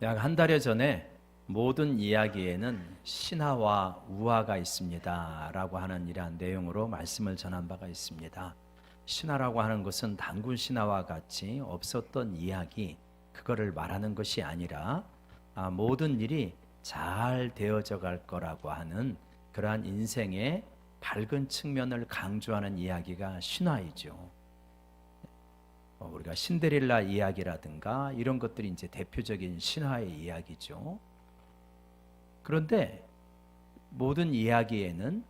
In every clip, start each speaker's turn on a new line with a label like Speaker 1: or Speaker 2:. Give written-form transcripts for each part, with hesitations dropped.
Speaker 1: 약 한 달여 전에 모든 이야기에는 신화와 우화가 있습니다 라고 하는 이러한 내용으로 말씀을 전한 바가 있습니다. 신화라고 하는 것은 단군 신화와 같이 없었던 이야기, 그거를 말하는 것이 아니라 모든 일이 잘 되어져 갈 거라고 하는 그러한 인생의 밝은 측면을 강조하는 이야기가 신화이죠. 우리가 신데렐라 이야기라든가 이런 것들이 이제 대표적인 신화의 이야기죠. 그런데 모든 이야기에는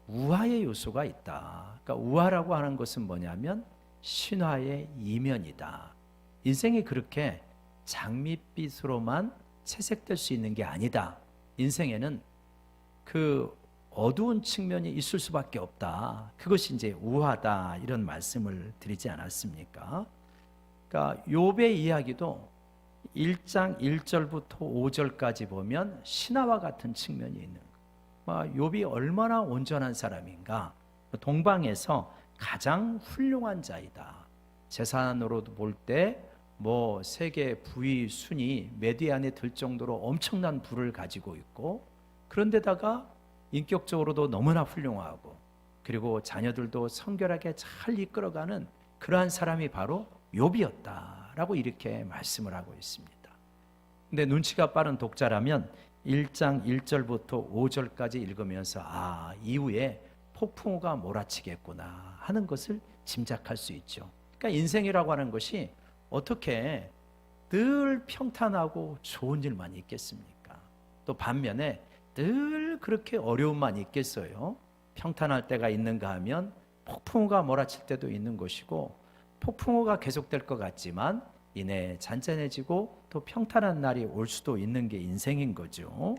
Speaker 1: 우화의 요소가 있다. 그러니까 우화라고 하는 것은 뭐냐면 신화의 이면이다. 인생이 그렇게 장밋빛으로만 채색될 수 있는 게 아니다. 인생에는 그 어두운 측면이 있을 수밖에 없다. 그것이 이제 우화다. 이런 말씀을 드리지 않았습니까? 그러니까 욥의 이야기도 1장 1절부터 5절까지 보면 신화와 같은 측면이 있는 거예요. 욥이 얼마나 온전한 사람인가. 동방에서 가장 훌륭한 자이다. 재산으로도 볼 때 세계 부위 순위 메디 안에 들 정도로 엄청난 부를 가지고 있고, 그런데다가 인격적으로도 너무나 훌륭하고, 그리고 자녀들도 성결하게 잘 이끌어가는 그러한 사람이 바로 욥이었다라고 이렇게 말씀을 하고 있습니다. 근데 눈치가 빠른 독자라면 1장 1절부터 5절까지 읽으면서 이후에 폭풍우가 몰아치겠구나 하는 것을 짐작할 수 있죠. 그러니까 인생이라고 하는 것이 어떻게 늘 평탄하고 좋은 일만 있겠습니까? 또 반면에 늘 그렇게 어려움만 있겠어요? 평탄할 때가 있는가 하면 폭풍우가 몰아칠 때도 있는 것이고, 폭풍우가 계속될 것 같지만 이내 잔잔해지고 또 평탄한 날이 올 수도 있는 게 인생인 거죠.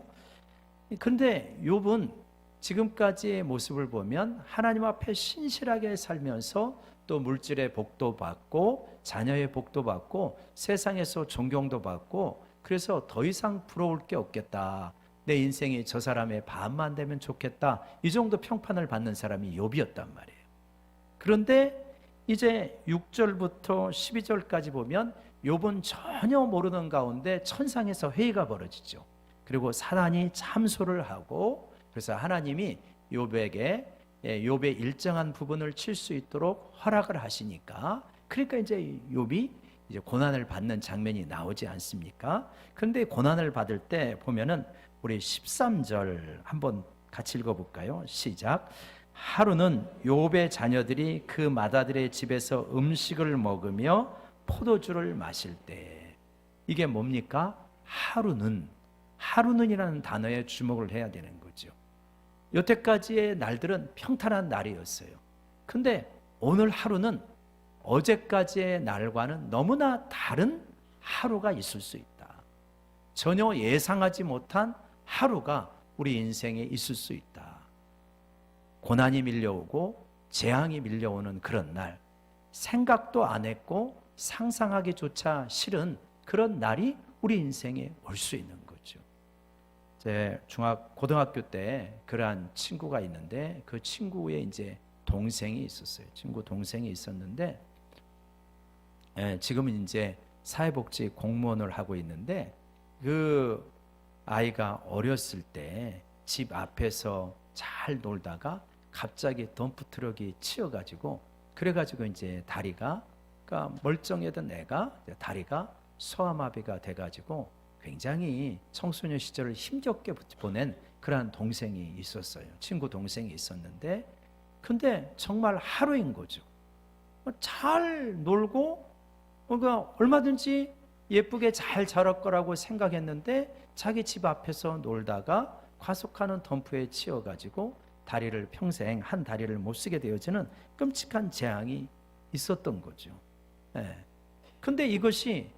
Speaker 1: 그런데 욥은 지금까지의 모습을 보면 하나님 앞에 신실하게 살면서 또 물질의 복도 받고 자녀의 복도 받고 세상에서 존경도 받고, 그래서 더 이상 부러울 게 없겠다. 내 인생이 저 사람의 반만 되면 좋겠다. 이 정도 평판을 받는 사람이 욥이었단 말이에요. 그런데 이제 6절부터 12절까지 보면 욥은 전혀 모르는 가운데 천상에서 회의가 벌어지죠. 그리고 사단이 참소를 하고, 그래서 하나님이 욥의 일정한 부분을 칠 수 있도록 허락을 하시니까, 그러니까 이제 욥이 이제 고난을 받는 장면이 나오지 않습니까? 그런데 고난을 받을 때 보면은 우리 13절 한번 같이 읽어볼까요? 시작. 하루는 욥의 자녀들이 그 맏아들의 집에서 음식을 먹으며 포도주를 마실 때, 이게 뭡니까? 하루는이라는 단어에 주목을 해야 되는 거죠. 여태까지의 날들은 평탄한 날이었어요. 근데 오늘 하루는 어제까지의 날과는 너무나 다른 하루가 있을 수 있다. 전혀 예상하지 못한 하루가 우리 인생에 있을 수 있다. 고난이 밀려오고 재앙이 밀려오는 그런 날, 생각도 안 했고 상상하기조차 싫은 그런 날이 우리 인생에 올 수 있는 거죠. 제 고등학교 때 그러한 친구가 있는데, 그 친구의 이제 동생이 있었어요. 친구 동생이 있었는데, 지금은 이제 사회복지 공무원을 하고 있는데, 그 아이가 어렸을 때 집 앞에서 잘 놀다가 갑자기 덤프트럭이 치여가지고, 그래가지고 이제 다리가, 그러니까 멀쩡했던 애가 다리가 소아마비가 돼가지고 굉장히 청소년 시절을 힘겹게 보낸 그러한 동생이 있었어요. 친구 동생이 있었는데, 근데 정말 하루인 거죠. 잘 놀고 뭔가 얼마든지 예쁘게 잘 자랄 거라고 생각했는데, 자기 집 앞에서 놀다가 과속하는 덤프에 치여가지고 다리를 평생 한 다리를 못 쓰게 되어지는 끔찍한 재앙이 있었던 거죠. 근데 이것이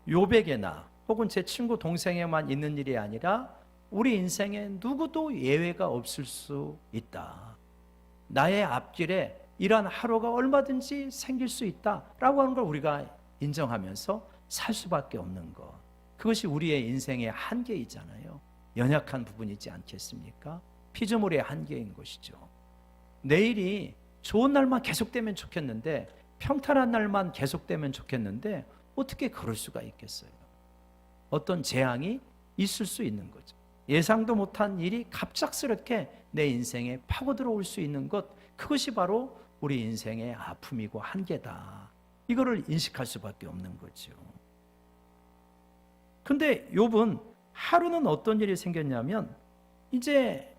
Speaker 1: 욥에게나 혹은 제 친구 동생에만 있는 일이 아니라 우리 인생에 누구도 예외가 없을 수 있다. 나의 앞길에 이러한 하루가 얼마든지 생길 수 있다라고 하는 걸 우리가 인정하면서 살 수밖에 없는 것. 그것이 우리의 인생의 한계이잖아요. 연약한 부분이지 않겠습니까? 피조물의 한계인 것이죠. 내일이 좋은 날만 계속되면 좋겠는데, 평탄한 날만 계속되면 좋겠는데 어떻게 그럴 수가 있겠어요? 어떤 재앙이 있을 수 있는 거죠. 예상도 못한 일이 갑작스럽게 내 인생에 파고 들어올 수 있는 것, 그것이 바로 우리 인생의 아픔이고 한계다. 이거를 인식할 수밖에 없는 거죠. 근데 욥은 하루는 어떤 일이 생겼냐면, 이제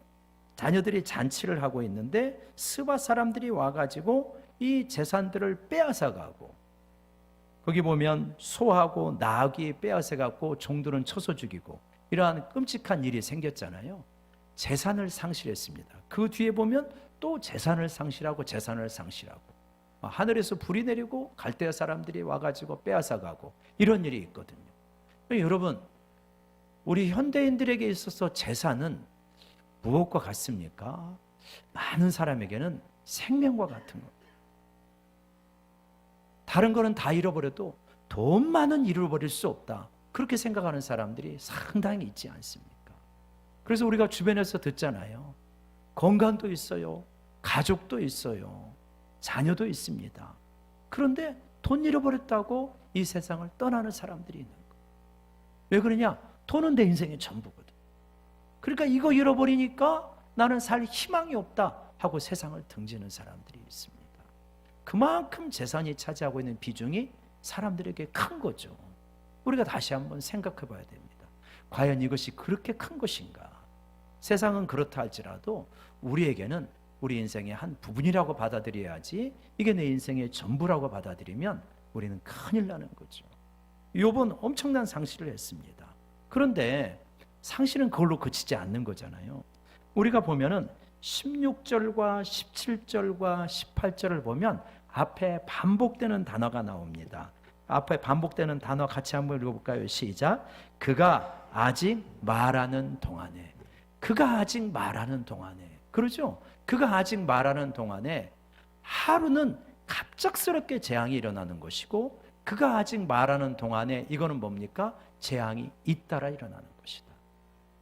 Speaker 1: 자녀들이 잔치를 하고 있는데 스바 사람들이 와가지고 이 재산들을 빼앗아가고, 거기 보면 소하고 나귀 빼앗아가고 종들은 쳐서 죽이고, 이러한 끔찍한 일이 생겼잖아요. 재산을 상실했습니다. 그 뒤에 보면 또 재산을 상실하고 재산을 상실하고, 하늘에서 불이 내리고 갈대아 사람들이 와가지고 빼앗아가고, 이런 일이 있거든요. 여러분, 우리 현대인들에게 있어서 재산은 무엇과 같습니까? 많은 사람에게는 생명과 같은 것. 다른 거는 다 잃어버려도 돈만은 잃어버릴 수 없다, 그렇게 생각하는 사람들이 상당히 있지 않습니까? 그래서 우리가 주변에서 듣잖아요. 건강도 있어요, 가족도 있어요, 자녀도 있습니다. 그런데 돈 잃어버렸다고 이 세상을 떠나는 사람들이 있는 거예요. 왜 그러냐? 돈은 내 인생의 전부거든. 그러니까 이거 잃어버리니까 나는 살 희망이 없다 하고 세상을 등지는 사람들이 있습니다. 그만큼 재산이 차지하고 있는 비중이 사람들에게 큰 거죠. 우리가 다시 한번 생각해 봐야 됩니다. 과연 이것이 그렇게 큰 것인가? 세상은 그렇다 할지라도 우리에게는 우리 인생의 한 부분이라고 받아들여야지, 이게 내 인생의 전부라고 받아들이면 우리는 큰일 나는 거죠. 욥은 엄청난 상실을 했습니다. 그런데 상실은 그걸로 그치지 않는 거잖아요. 우리가 보면은 16절과 17절과 18절을 보면 앞에 반복되는 단어가 나옵니다. 앞에 반복되는 단어 같이 한번 읽어볼까요? 시작. 그가 아직 말하는 동안에. 그가 아직 말하는 동안에. 그러죠? 그가 아직 말하는 동안에 하루는 갑작스럽게 재앙이 일어나는 것이고, 그가 아직 말하는 동안에 이거는 뭡니까? 재앙이 잇따라 일어나는 것이다.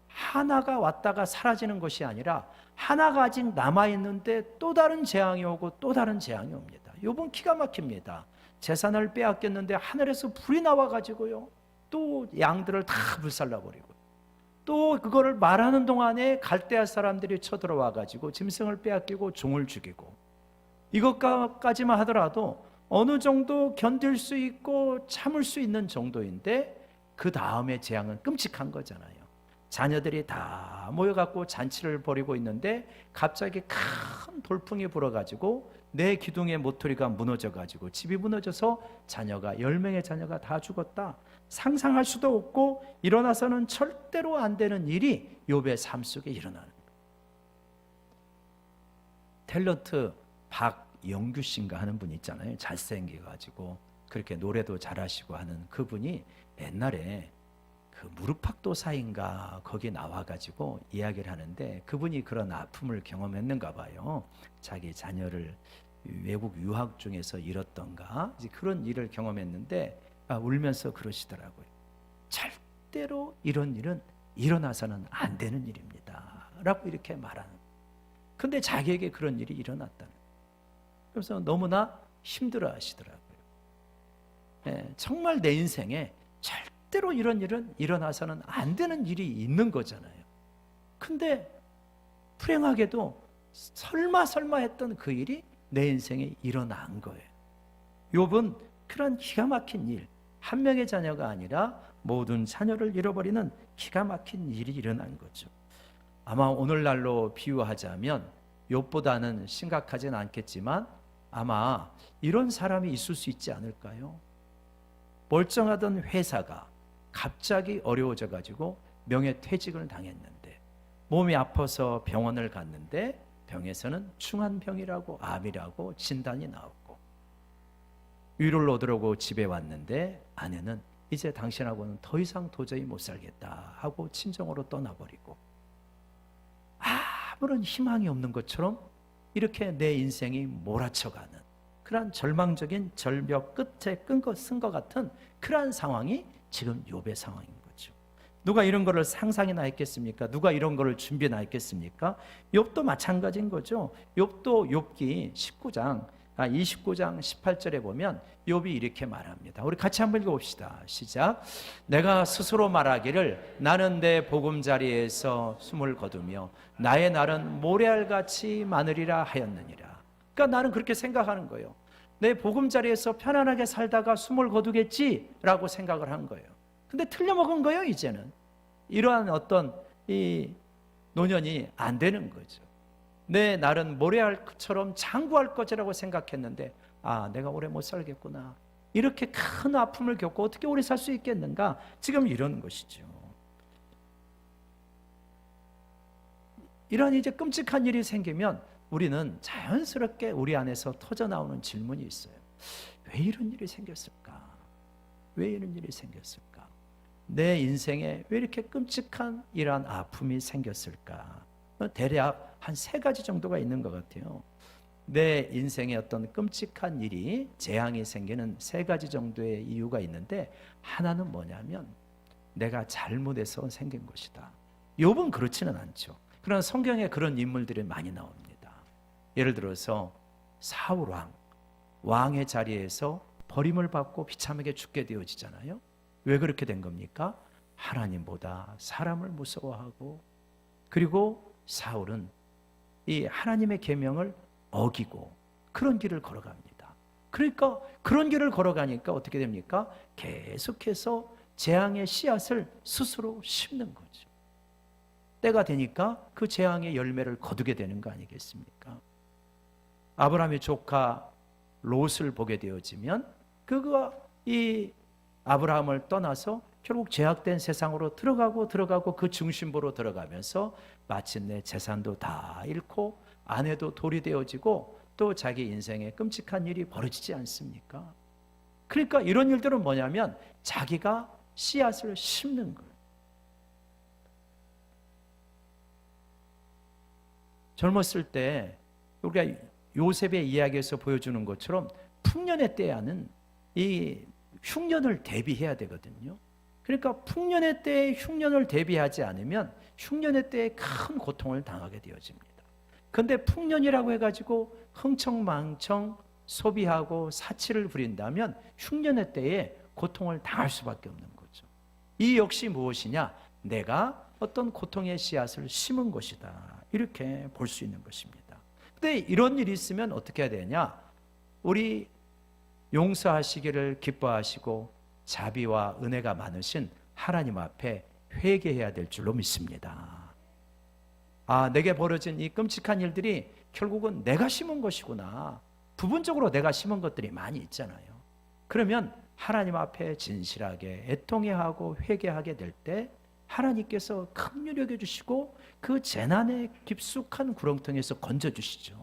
Speaker 1: 하나가 왔다가 사라지는 것이 아니라 하나가 아직 남아있는데 또 다른 재앙이 오고 또 다른 재앙이 옵니다. 욥은 기가 막힙니다. 재산을 빼앗겼는데 하늘에서 불이 나와가지고요, 또 양들을 다 불살라버리고, 또 그거를 말하는 동안에 갈대아 사람들이 쳐들어와가지고 짐승을 빼앗기고 종을 죽이고, 이것까지만 하더라도 어느 정도 견딜 수 있고 참을 수 있는 정도인데, 그 다음에 재앙은 끔찍한 거잖아요. 자녀들이 다 모여갖고 잔치를 벌이고 있는데 갑자기 큰 돌풍이 불어가지고 내 기둥의 모서리가 무너져가지고 집이 무너져서 자녀가 10명의 자녀가 다 죽었다. 상상할 수도 없고 일어나서는 절대로 안 되는 일이 욥의 삶 속에 일어나는 거예요. 탤런트 박영규 씨인가 하는 분이 있잖아요. 잘생겨가지고 그렇게 노래도 잘하시고 하는 그분이 옛날에 그 무릎팍도사인가 거기 나와가지고 이야기를 하는데, 그분이 그런 아픔을 경험했는가 봐요. 자기 자녀를 외국 유학 중에서 잃었던가 이제 그런 일을 경험했는데, 울면서 그러시더라고요. 절대로 이런 일은 일어나서는 안 되는 일입니다 라고 이렇게 말하는. 근데 자기에게 그런 일이 일어났다는. 그래서 너무나 힘들어 하시더라고요. 정말 내 인생에 절대로 이런 일은 일어나서는 안 되는 일이 있는 거잖아요. 근데 불행하게도 설마 했던 그 일이 내 인생에 일어난 거예요. 욥은 그런 기가 막힌 일, 한 명의 자녀가 아니라 모든 자녀를 잃어버리는 기가 막힌 일이 일어난 거죠. 아마 오늘날로 비유하자면 욥보다는 심각하진 않겠지만 아마 이런 사람이 있을 수 있지 않을까요? 멀쩡하던 회사가 갑자기 어려워져 가지고 명예퇴직을 당했는데, 몸이 아파서 병원을 갔는데 병에서는 중환병이라고, 암이라고 진단이 나왔고, 위로를 얻으려고 집에 왔는데 아내는 이제 당신하고는 더 이상 도저히 못 살겠다 하고 친정으로 떠나버리고, 아무런 희망이 없는 것처럼 이렇게 내 인생이 몰아쳐가는 그러한 절망적인 절벽 끝에 쓴 것 같은 그러한 상황이 지금 욥의 상황인 거죠. 누가 이런 거를 상상이나 했겠습니까? 누가 이런 거를 준비나 했겠습니까? 욥도 마찬가지인 거죠. 욥도 욥기 19장 29장 18절에 보면 욥이 이렇게 말합니다. 우리 같이 한번 읽어봅시다. 시작. 내가 스스로 말하기를 나는 내 보금자리에서 숨을 거두며 나의 날은 모래알같이 많으리라 하였느니라. 그러니까 나는 그렇게 생각하는 거예요. 내 보금자리에서 편안하게 살다가 숨을 거두겠지라고 생각을 한 거예요. 근데 틀려먹은 거예요. 이제는 이러한 어떤 이 노년이 안 되는 거죠. 내 날은 모래알처럼 장구할 것이라고 생각했는데 내가 오래 못 살겠구나. 이렇게 큰 아픔을 겪고 어떻게 오래 살 수 있겠는가? 지금 이런 것이죠. 이런 이제 끔찍한 일이 생기면 우리는 자연스럽게 우리 안에서 터져나오는 질문이 있어요. 왜 이런 일이 생겼을까? 왜 이런 일이 생겼을까? 내 인생에 왜 이렇게 끔찍한 이러한 아픔이 생겼을까? 대략 한 3가지 정도가 있는 것 같아요. 내 인생에 어떤 끔찍한 일이, 재앙이 생기는 3가지 정도의 이유가 있는데, 하나는 뭐냐면 내가 잘못해서 생긴 것이다. 욥은 그렇지는 않죠. 그러나 성경에 그런 인물들이 많이 나옵니다. 예를 들어서 사울 왕의 자리에서 버림을 받고 비참하게 죽게 되어지잖아요. 왜 그렇게 된 겁니까? 하나님보다 사람을 무서워하고, 그리고 사울은 이 하나님의 계명을 어기고 그런 길을 걸어갑니다. 그러니까 그런 길을 걸어가니까 어떻게 됩니까? 계속해서 재앙의 씨앗을 스스로 심는 거죠. 때가 되니까 그 재앙의 열매를 거두게 되는 거 아니겠습니까? 아브라함의 조카 롯을 보게 되어지면 그가 이 아브라함을 떠나서 결국 죄악된 세상으로 들어가고 그 중심부로 들어가면서 마침내 재산도 다 잃고 아내도 돌이 되어지고 또 자기 인생에 끔찍한 일이 벌어지지 않습니까? 그러니까 이런 일들은 뭐냐면 자기가 씨앗을 심는 거예요. 젊었을 때 우리가 요셉의 이야기에서 보여주는 것처럼 풍년의 때야는 이 흉년을 대비해야 되거든요. 그러니까 풍년의 때에 흉년을 대비하지 않으면 흉년의 때에 큰 고통을 당하게 되어집니다. 그런데 풍년이라고 해가지고 흥청망청 소비하고 사치를 부린다면 흉년의 때에 고통을 당할 수밖에 없는 거죠. 이 역시 무엇이냐? 내가 어떤 고통의 씨앗을 심은 것이다. 이렇게 볼 수 있는 것입니다. 근데 이런 일이 있으면 어떻게 해야 되냐? 우리 용서하시기를 기뻐하시고 자비와 은혜가 많으신 하나님 앞에 회개해야 될 줄로 믿습니다. 내게 벌어진 이 끔찍한 일들이 결국은 내가 심은 것이구나. 부분적으로 내가 심은 것들이 많이 있잖아요. 그러면 하나님 앞에 진실하게 애통해하고 회개하게 될 때 하나님께서 긍휼히 여겨주시고 그 재난의 깊숙한 구렁텅이에서 건져주시죠.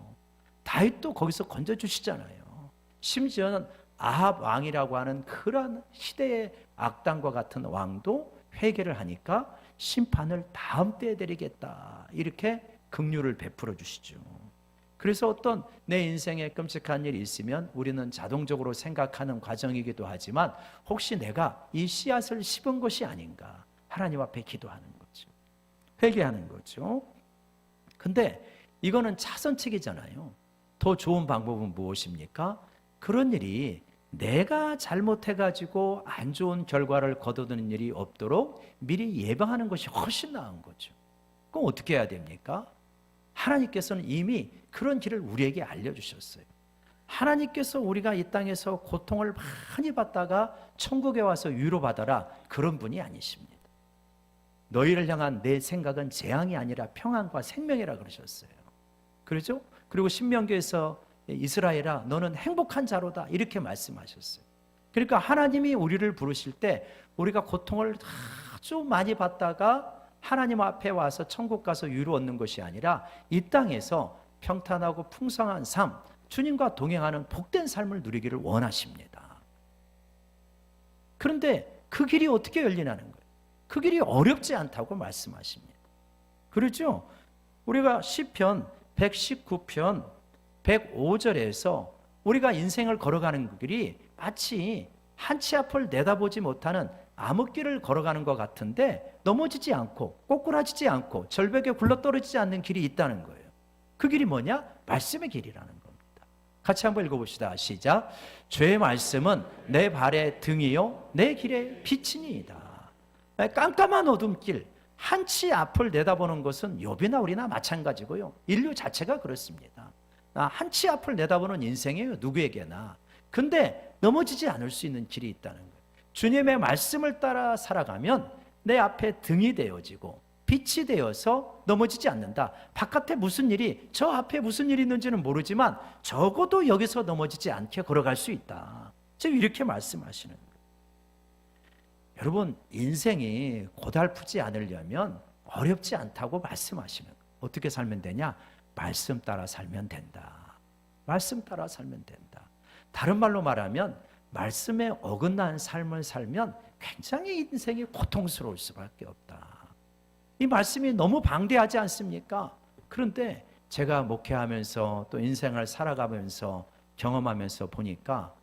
Speaker 1: 다윗도 거기서 건져주시잖아요. 심지어는 아합 왕이라고 하는 그런 시대의 악당과 같은 왕도 회개를 하니까 심판을 다음 때에 내리겠다. 이렇게 긍휼을 베풀어 주시죠. 그래서 어떤 내 인생에 끔찍한 일이 있으면 우리는 자동적으로 생각하는 과정이기도 하지만 혹시 내가 이 씨앗을 심은 것이 아닌가 하나님 앞에 기도하는 거죠. 회개하는 거죠. 근데 이거는 차선책이잖아요. 더 좋은 방법은 무엇입니까? 그런 일이 내가 잘못해가지고 안 좋은 결과를 거둬드는 일이 없도록 미리 예방하는 것이 훨씬 나은 거죠. 그럼 어떻게 해야 됩니까? 하나님께서는 이미 그런 길을 우리에게 알려주셨어요. 하나님께서 우리가 이 땅에서 고통을 많이 받다가 천국에 와서 위로받아라, 그런 분이 아니십니다. 너희를 향한 내 생각은 재앙이 아니라 평안과 생명이라 그러셨어요. 그렇죠? 그리고 신명기에서 이스라엘아 너는 행복한 자로다 이렇게 말씀하셨어요. 그러니까 하나님이 우리를 부르실 때 우리가 고통을 아주 많이 받다가 하나님 앞에 와서 천국 가서 위로 얻는 것이 아니라 이 땅에서 평탄하고 풍성한 삶, 주님과 동행하는 복된 삶을 누리기를 원하십니다. 그런데 그 길이 어떻게 열리냐는 거예요. 그 길이 어렵지 않다고 말씀하십니다. 그렇죠? 우리가 시편 119편 105절에서 우리가 인생을 걸어가는 그 길이 마치 한 치 앞을 내다보지 못하는 암흑길을 걸어가는 것 같은데 넘어지지 않고 꼬꾸라지지 않고 절벽에 굴러떨어지지 않는 길이 있다는 거예요. 그 길이 뭐냐? 말씀의 길이라는 겁니다. 같이 한번 읽어봅시다. 시작. 주의 말씀은 내 발의 등이요 내 길의 빛이니이다. 깜깜한 어둠길 한치 앞을 내다보는 것은 욥이나 우리나 마찬가지고요. 인류 자체가 그렇습니다. 한치 앞을 내다보는 인생이에요. 누구에게나. 근데 넘어지지 않을 수 있는 길이 있다는 거예요. 주님의 말씀을 따라 살아가면 내 앞에 등이 되어지고 빛이 되어서 넘어지지 않는다. 바깥에 무슨 일이, 저 앞에 무슨 일이 있는지는 모르지만 적어도 여기서 넘어지지 않게 걸어갈 수 있다. 지금 이렇게 말씀하시는 거예요. 여러분, 인생이 고달프지 않으려면 어렵지 않다고 말씀하시는 거예요. 어떻게 살면 되냐? 말씀 따라 살면 된다. 말씀 따라 살면 된다. 다른 말로 말하면 말씀에 어긋난 삶을 살면 굉장히 인생이 고통스러울 수밖에 없다. 이 말씀이 너무 방대하지 않습니까? 그런데 제가 목회하면서 또 인생을 살아가면서 경험하면서 보니까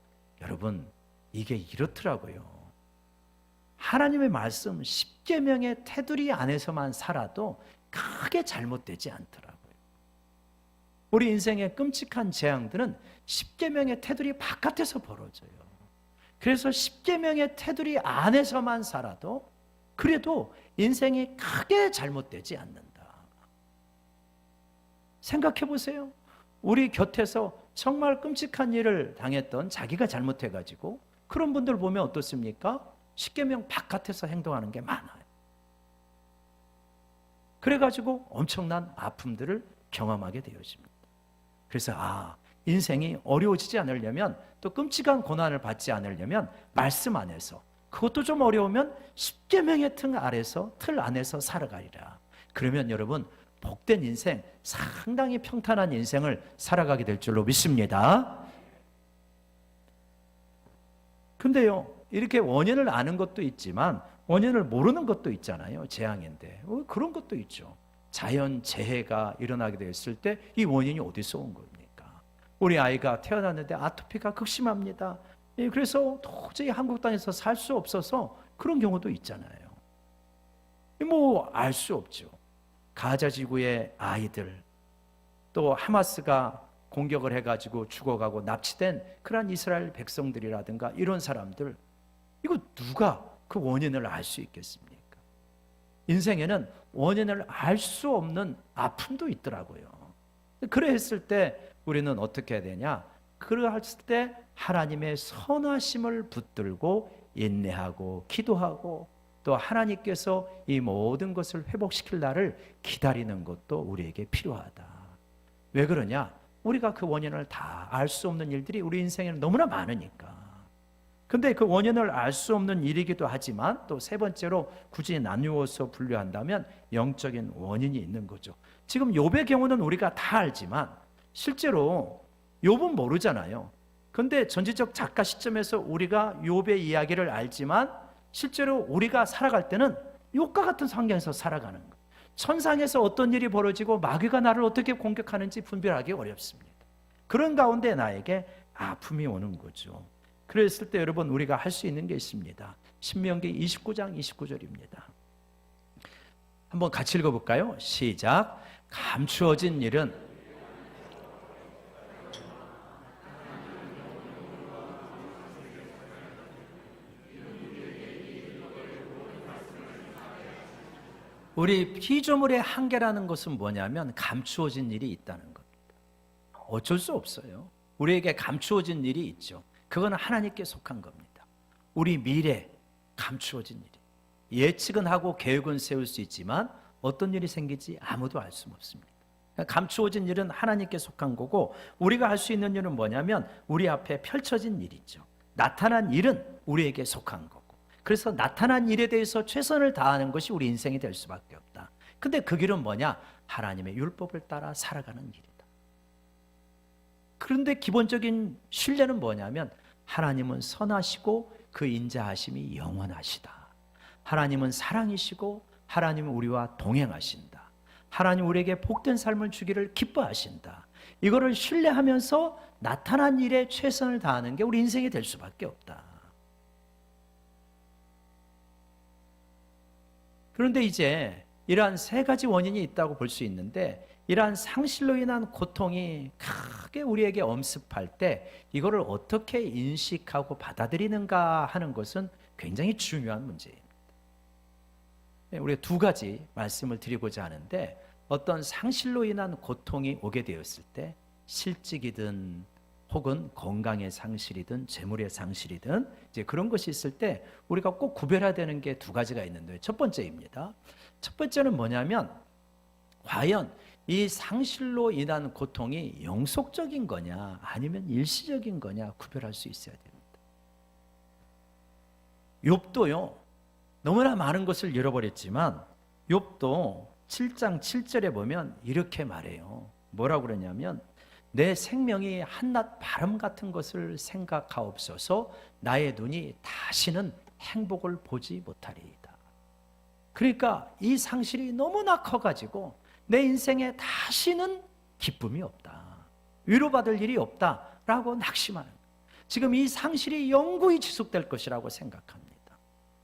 Speaker 1: 여러분, 이게 이렇더라고요. 하나님의 말씀 10계명의 테두리 안에서만 살아도 크게 잘못되지 않더라고요. 우리 인생의 끔찍한 재앙들은 10계명의 테두리 바깥에서 벌어져요. 그래서 10계명의 테두리 안에서만 살아도 그래도 인생이 크게 잘못되지 않는다. 생각해 보세요. 우리 곁에서 정말 끔찍한 일을 당했던, 자기가 잘못해가지고 그런 분들 보면 어떻습니까? 10계명 바깥에서 행동하는 게 많아요. 그래가지고 엄청난 아픔들을 경험하게 되어집니다. 그래서 인생이 어려워지지 않으려면, 또 끔찍한 고난을 받지 않으려면 말씀 안에서, 그것도 좀 어려우면 10계명의 틀 안에서 살아가리라. 그러면 여러분, 복된 인생, 상당히 평탄한 인생을 살아가게 될 줄로 믿습니다. 근데요, 이렇게 원인을 아는 것도 있지만 원인을 모르는 것도 있잖아요. 재앙인데 그런 것도 있죠. 자연 재해가 일어나게 됐을 때 이 원인이 어디서 온 겁니까? 우리 아이가 태어났는데 아토피가 극심합니다. 그래서 도저히 한국 땅에서 살 수 없어서 그런 경우도 있잖아요. 알 수 없죠. 가자 지구의 아이들, 또 하마스가 공격을 해가지고 죽어가고 납치된 그런 이스라엘 백성들이라든가 이런 사람들, 이거 누가 그 원인을 알 수 있겠습니까? 인생에는 원인을 알 수 없는 아픔도 있더라고요. 그래 했을 때 우리는 어떻게 해야 되냐? 그러했을 때 하나님의 선하심을 붙들고 인내하고 기도하고, 또 하나님께서 이 모든 것을 회복시킬 날을 기다리는 것도 우리에게 필요하다. 왜 그러냐? 우리가 그 원인을 다 알 수 없는 일들이 우리 인생에는 너무나 많으니까. 근데 그 원인을 알 수 없는 일이기도 하지만, 또 세 번째로 굳이 나누어서 분류한다면 영적인 원인이 있는 거죠. 지금 욥의 경우는 우리가 다 알지만 실제로 욥은 모르잖아요. 근데 전지적 작가 시점에서 우리가 욥의 이야기를 알지만 실제로 우리가 살아갈 때는 욥과 같은 환경에서 살아가는 거예요. 천상에서 어떤 일이 벌어지고 마귀가 나를 어떻게 공격하는지 분별하기 어렵습니다. 그런 가운데 나에게 아픔이 오는 거죠. 그랬을 때 여러분, 우리가 할 수 있는 게 있습니다. 신명기 29장 29절입니다. 한번 같이 읽어볼까요? 시작. 감추어진 일은 우리 피조물의 한계라는 것은 뭐냐면 감추어진 일이 있다는 겁니다. 어쩔 수 없어요. 우리에게 감추어진 일이 있죠. 그건 하나님께 속한 겁니다. 우리 미래, 감추어진 일이. 예측은 하고 계획은 세울 수 있지만 어떤 일이 생길지 아무도 알 수 없습니다. 감추어진 일은 하나님께 속한 거고, 우리가 할 수 있는 일은 뭐냐면 우리 앞에 펼쳐진 일이죠. 나타난 일은 우리에게 속한 거고, 그래서 나타난 일에 대해서 최선을 다하는 것이 우리 인생이 될 수밖에 없다. 근데 그 길은 뭐냐? 하나님의 율법을 따라 살아가는 일이다. 그런데 기본적인 신뢰는 뭐냐면 하나님은 선하시고 그 인자하심이 영원하시다. 하나님은 사랑이시고 하나님은 우리와 동행하신다. 하나님 우리에게 복된 삶을 주기를 기뻐하신다. 이거를 신뢰하면서 나타난 일에 최선을 다하는 게 우리 인생이 될 수밖에 없다. 그런데 이제 이러한 세 가지 원인이 있다고 볼 수 있는데, 이러한 상실로 인한 고통이 크게 우리에게 엄습할 때 이거를 어떻게 인식하고 받아들이는가 하는 것은 굉장히 중요한 문제예요. 우리가 두 가지 말씀을 드리고자 하는데, 어떤 상실로 인한 고통이 오게 되었을 때, 실직이든 혹은 건강의 상실이든 재물의 상실이든 이제 그런 것이 있을 때 우리가 꼭 구별해야 되는 게 두 가지가 있는데, 첫 번째입니다. 첫 번째는 뭐냐면, 과연 이 상실로 인한 고통이 영속적인 거냐 아니면 일시적인 거냐 구별할 수 있어야 됩니다. 욥도요, 너무나 많은 것을 잃어버렸지만 욥도 7장 7절에 보면 이렇게 말해요. 뭐라고 그러냐면, 내 생명이 한낱 바람 같은 것을 생각하옵소서. 나의 눈이 다시는 행복을 보지 못하리이다. 그러니까 이 상실이 너무나 커가지고 내 인생에 다시는 기쁨이 없다, 위로받을 일이 없다라고 낙심하는 거예요. 지금 이 상실이 영구히 지속될 것이라고 생각합니다.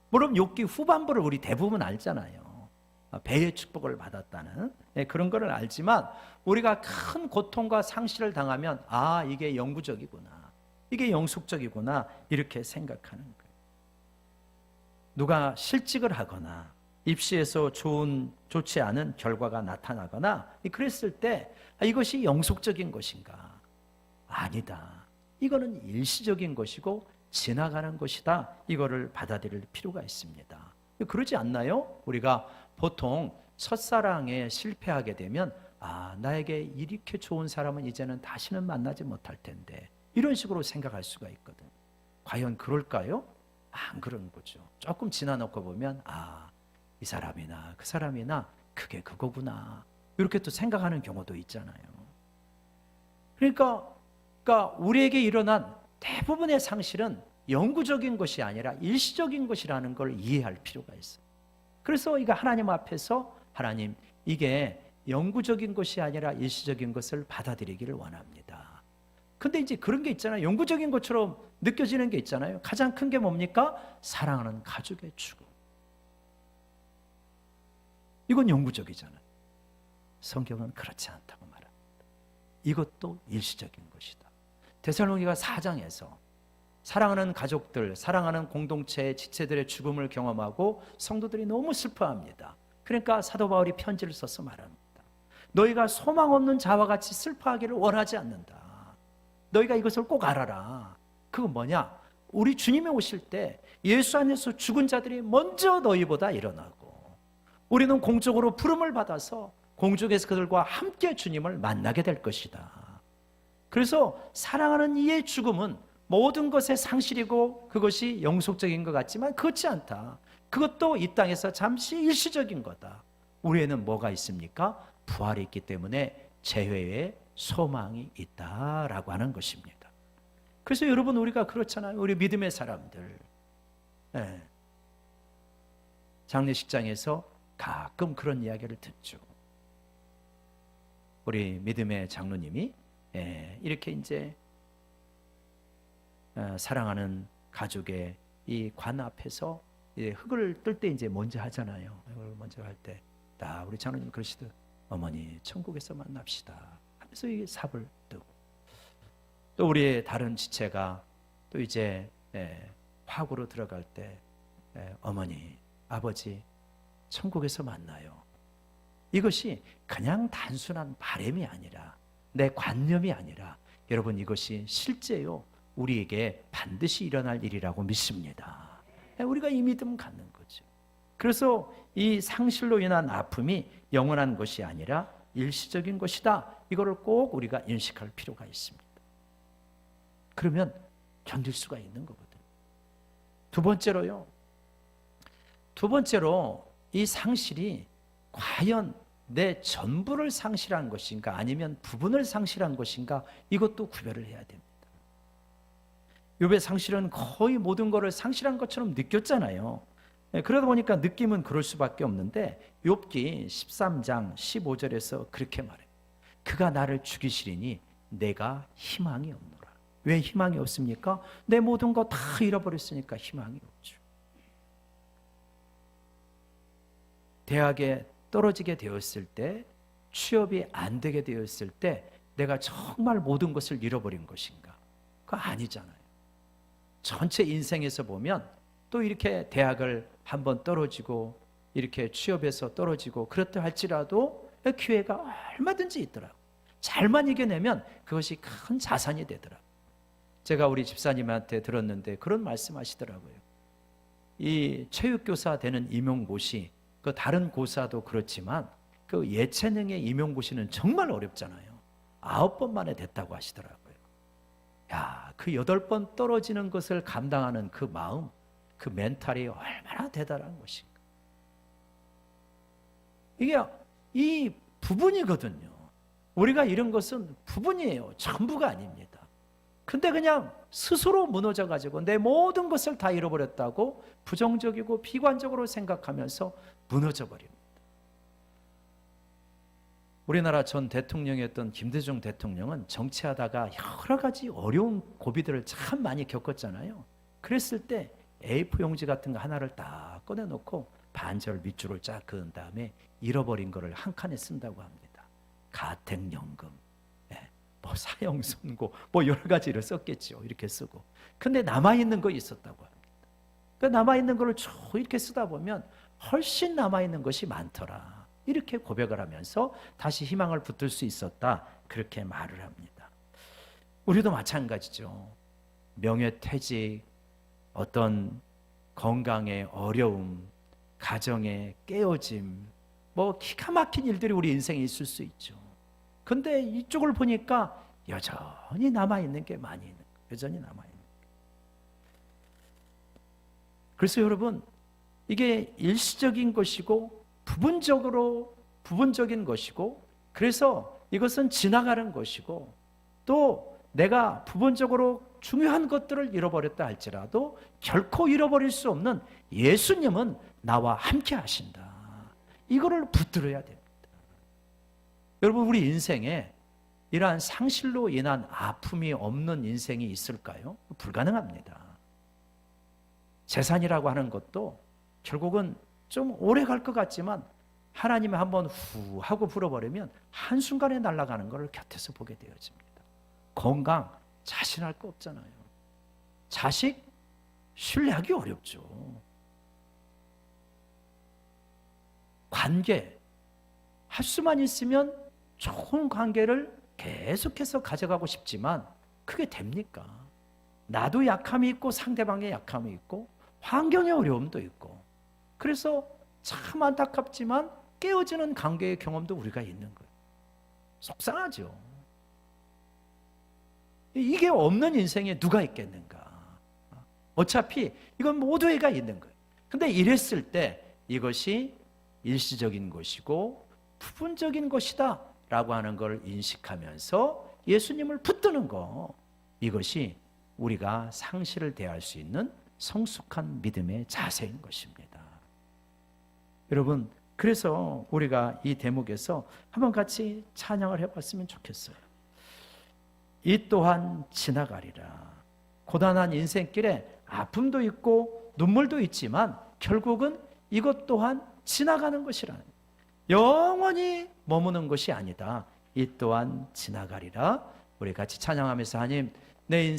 Speaker 1: 물론 욥기 후반부를 우리 대부분 알잖아요. 배의 축복을 받았다는 그런 거를 알지만, 우리가 큰 고통과 상실을 당하면 이게 영구적이구나, 이게 영속적이구나 이렇게 생각하는 거예요. 누가 실직을 하거나 입시에서 좋지 않은 결과가 나타나거나 그랬을 때 이것이 영속적인 것인가? 아니다. 이거는 일시적인 것이고 지나가는 것이다. 이거를 받아들일 필요가 있습니다. 그러지 않나요? 우리가 보통 첫사랑에 실패하게 되면 나에게 이렇게 좋은 사람은 이제는 다시는 만나지 못할 텐데, 이런 식으로 생각할 수가 있거든. 과연 그럴까요? 안 그런 거죠. 조금 지나놓고 보면 이 사람이나 그 사람이나 그게 그거구나, 이렇게 또 생각하는 경우도 있잖아요. 그러니까 우리에게 일어난 대부분의 상실은 영구적인 것이 아니라 일시적인 것이라는 걸 이해할 필요가 있어요. 그래서 이거 하나님 앞에서, 하나님, 이게 영구적인 것이 아니라 일시적인 것을 받아들이기를 원합니다. 근데 이제 그런 게 있잖아요. 영구적인 것처럼 느껴지는 게 있잖아요. 가장 큰 게 뭡니까? 사랑하는 가족의 죽음. 이건 영구적이잖아요. 성경은 그렇지 않다고 말합니다. 이것도 일시적인 것이다. 데살로니가 4장에서 사랑하는 가족들, 사랑하는 공동체의 지체들의 죽음을 경험하고 성도들이 너무 슬퍼합니다. 그러니까 사도 바울이 편지를 써서 말합니다. 너희가 소망 없는 자와 같이 슬퍼하기를 원하지 않는다. 너희가 이것을 꼭 알아라. 그건 뭐냐? 우리 주님이 오실 때 예수 안에서 죽은 자들이 먼저 너희보다 일어나고, 우리는 공적으로 부름을 받아서 공중에서 그들과 함께 주님을 만나게 될 것이다. 그래서 사랑하는 이의 죽음은 모든 것의 상실이고 그것이 영속적인 것 같지만 그렇지 않다. 그것도 이 땅에서 잠시 일시적인 거다. 우리에는 뭐가 있습니까? 부활이 있기 때문에 재회의 소망이 있다라고 하는 것입니다. 그래서 여러분, 우리가 그렇잖아요. 우리 믿음의 사람들, 장례식장에서 가끔 그런 이야기를 듣죠. 우리 믿음의 장로님이 이렇게 이제 사랑하는 가족의 이 관 앞에서 흙을 뜰 때 이제 먼저 하잖아요. 흙을 먼저 할 때, 우리 장로님 그러시듯, 어머니 천국에서 만납시다 하면서 이 삽을 뜨고, 또 우리의 다른 지체가 또 이제 화구로 들어갈 때, 어머니, 아버지 천국에서 만나요. 이것이 그냥 단순한 바람이 아니라, 내 관념이 아니라, 여러분, 이것이 실제요, 우리에게 반드시 일어날 일이라고 믿습니다. 우리가 이 믿음 갖는 거죠. 그래서 이 상실로 인한 아픔이 영원한 것이 아니라 일시적인 것이다. 이거를 꼭 우리가 인식할 필요가 있습니다. 그러면 견딜 수가 있는 거거든요. 두 번째로 이 상실이 과연 내 전부를 상실한 것인가 아니면 부분을 상실한 것인가, 이것도 구별을 해야 됩니다. 욥의 상실은 거의 모든 것을 상실한 것처럼 느꼈잖아요. 그러다 보니까 느낌은 그럴 수밖에 없는데, 욥기 13장 15절에서 그렇게 말해요. 그가 나를 죽이시리니 내가 희망이 없노라. 왜 희망이 없습니까? 내 모든 거 다 잃어버렸으니까 희망이 없죠. 대학에 떨어지게 되었을 때, 취업이 안 되게 되었을 때 내가 정말 모든 것을 잃어버린 것인가? 그거 아니잖아요. 전체 인생에서 보면 또 이렇게 대학을 한번 떨어지고 이렇게 취업에서 떨어지고 그렇다 할지라도 기회가 얼마든지 있더라고요. 잘만 이겨내면 그것이 큰 자산이 되더라고요. 제가 우리 집사님한테 들었는데 그런 말씀하시더라고요. 이 체육교사 되는 임용고시, 그 다른 고사도 그렇지만 그 예체능의 임용고시는 정말 어렵잖아요. 9번 만에 됐다고 하시더라고요. 야, 그 8번 떨어지는 것을 감당하는 그 마음, 그 멘탈이 얼마나 대단한 것인가. 이게 이 부분이거든요. 우리가 이런 것은 부분이에요. 전부가 아닙니다. 근데 그냥 스스로 무너져가지고 내 모든 것을 다 잃어버렸다고 부정적이고 비관적으로 생각하면서 무너져버립니다. 우리나라 전 대통령이었던 김대중 대통령은 정치하다가 여러 가지 어려운 고비들을 참 많이 겪었잖아요. 그랬을 때 A4 용지 같은 거 하나를 딱 꺼내놓고 반절 밑줄을 쫙 그은 다음에 잃어버린 거를 한 칸에 쓴다고 합니다. 가택연금, 뭐 사형선고, 뭐 여러 가지를 썼겠죠. 이렇게 쓰고. 근데 남아있는 거 있었다고 합니다. 그 남아있는 거를 쭉 이렇게 쓰다 보면 훨씬 남아있는 것이 많더라. 이렇게 고백을 하면서 다시 희망을 붙들 수 있었다. 그렇게 말을 합니다. 우리도 마찬가지죠. 명예퇴직, 어떤 건강의 어려움, 가정의 깨어짐, 뭐 기가 막힌 일들이 우리 인생에 있을 수 있죠. 근데 이쪽을 보니까 여전히 남아있는 게 많이 있는 거예요. 여전히 남아있는 거예요. 그래서 여러분, 이게 일시적인 것이고 부분적인 것이고, 그래서 이것은 지나가는 것이고, 또 내가 부분적으로 중요한 것들을 잃어버렸다 할지라도 결코 잃어버릴 수 없는 예수님은 나와 함께 하신다. 이거를 붙들어야 됩니다. 여러분, 우리 인생에 이러한 상실로 인한 아픔이 없는 인생이 있을까요? 불가능합니다. 재산이라고 하는 것도 결국은 좀 오래 갈 것 같지만 하나님이 한번 후 하고 불어버리면 한순간에 날아가는 것을 곁에서 보게 되어집니다. 건강, 자신할 거 없잖아요. 자식, 신뢰하기 어렵죠. 관계, 할 수만 있으면 좋은 관계를 계속해서 가져가고 싶지만 그게 됩니까? 나도 약함이 있고 상대방의 약함이 있고 환경의 어려움도 있고, 그래서 참 안타깝지만 깨어지는 관계의 경험도 우리가 있는 거예요. 속상하죠. 이게 없는 인생에 누가 있겠는가? 어차피 이건 모두에가 있는 거예요. 근데 이랬을 때 이것이 일시적인 것이고 부분적인 것이다 라고 하는 걸 인식하면서 예수님을 붙드는 거, 이것이 우리가 상실을 대할 수 있는 성숙한 믿음의 자세인 것입니다. 여러분, 그래서 우리가 이 대목에서 한번 같이 찬양을 해봤으면 좋겠어요. 이 또한 지나가리라. 고단한 인생길에 아픔도 있고 눈물도 있지만 결국은 이것 또한 지나가는 것이라는, 영원히 머무는 것이 아니다. 이 또한 지나가리라. 우리 같이 찬양하면서 하나님, 내 인생